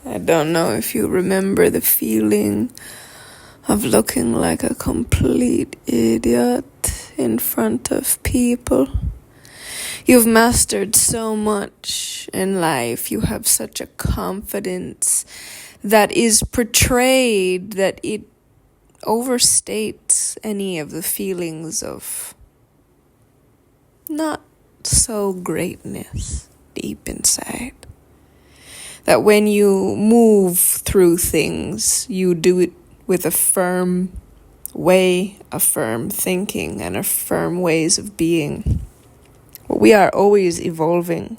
I don't know if you remember the feeling of looking like a complete idiot in front of people. You've mastered so much in life. You have such a confidence that is portrayed that it overstates any of the feelings of not so greatness deep inside. That when you move through things, you do it with a firm way, a firm thinking, and a firm ways of being. We are always evolving.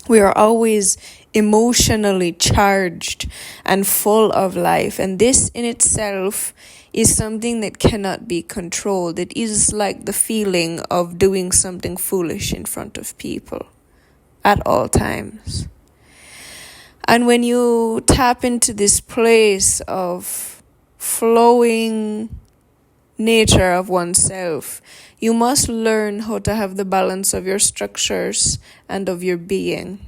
We are always emotionally charged and full of life. And this in itself is something that cannot be controlled. It is like the feeling of doing something foolish in front of people at all times. And when you tap into this place of flowing nature of oneself, you must learn how to have the balance of your structures and of your being.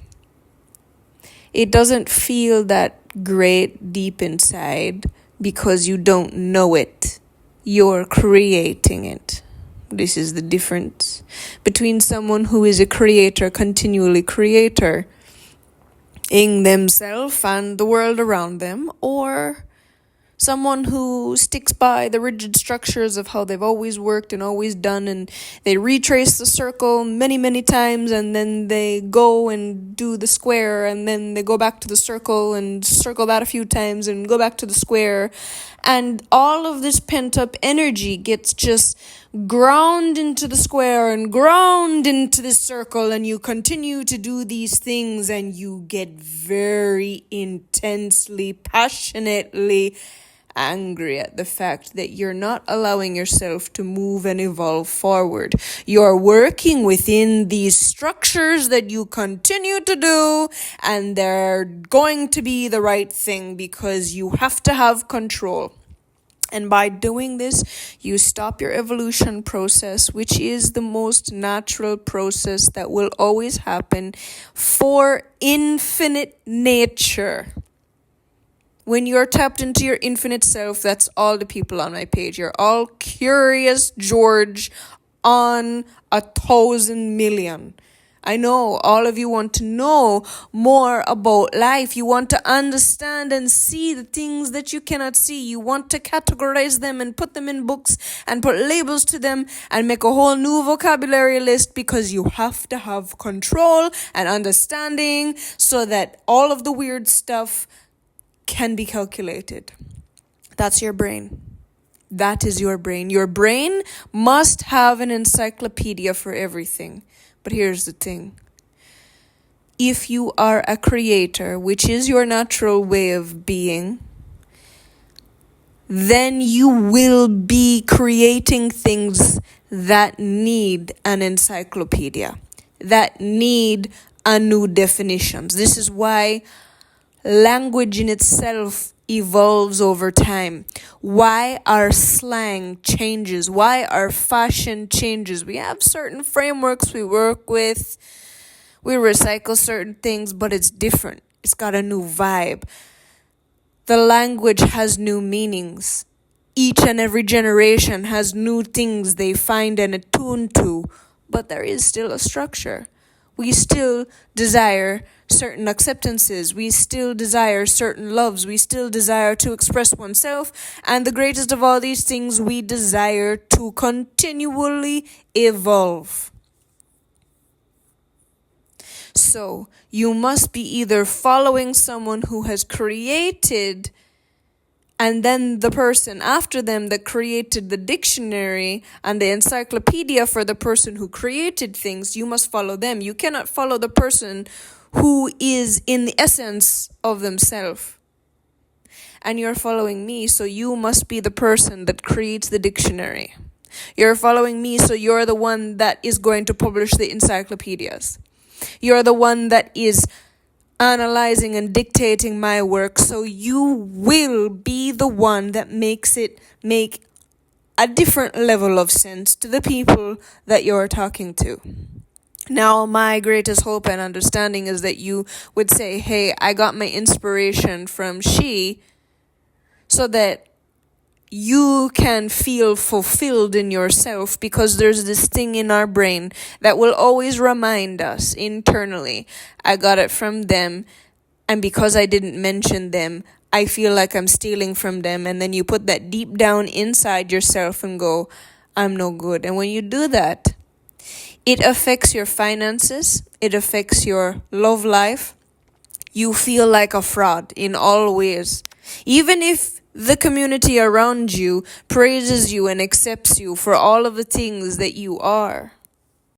It doesn't feel that great deep inside because you don't know it. You're creating it. This is the difference between someone who is a creator, continually creator, in themselves and the world around them, or someone who sticks by the rigid structures of how they've always worked and always done, and they retrace the circle many, many times, and then they go and do the square, and then they go back to the circle and circle that a few times and go back to the square. And all of this pent-up energy gets just ground into the square and ground into the circle, and you continue to do these things, and you get very intensely, passionately angry at the fact that you're not allowing yourself to move and evolve forward. You're working within these structures that you continue to do, and they're going to be the right thing because you have to have control. And by doing this, you stop your evolution process, which is the most natural process that will always happen for infinite nature. When you're tapped into your infinite self, that's all the people on my page. You're all curious George on 1,000 million. I know all of you want to know more about life. You want to understand and see the things that you cannot see. You want to categorize them and put them in books and put labels to them and make a whole new vocabulary list, because you have to have control and understanding so that all of the weird stuff can be calculated. That's your brain. That is your brain. Your brain must have an encyclopedia for everything. But here's the thing. If you are a creator, which is your natural way of being, then you will be creating things that need an encyclopedia, that need a new definitions. This is why language in itself evolves over time. Why our slang changes, why our fashion changes. We have certain frameworks we work with, we recycle certain things, but it's different. It's got a new vibe. The language has new meanings. Each and every generation has new things they find and attune to, but there is still a structure. We still desire certain acceptances. We still desire certain loves. We still desire to express oneself. And the greatest of all these things, we desire to continually evolve. So you must be either following someone who has created, and then the person after them that created the dictionary and the encyclopedia for the person who created things. You must follow them. You cannot follow the person who is in the essence of themselves. And you're following me, so you must be the person that creates the dictionary. You're following me, so you're the one that is going to publish the encyclopedias. You're the one that is analyzing and dictating my work, so you will be the one that makes it make a different level of sense to the people that you're talking to. Now, my greatest hope and understanding is that you would say, hey, I got my inspiration from she, so that you can feel fulfilled in yourself, because there's this thing in our brain that will always remind us internally, I got it from them, and because I didn't mention them, I feel like I'm stealing from them. And then you put that deep down inside yourself and go, I'm no good. And when you do that, it affects your finances, it affects your love life. You feel like a fraud in all ways. Even if the community around you praises you and accepts you for all of the things that you are.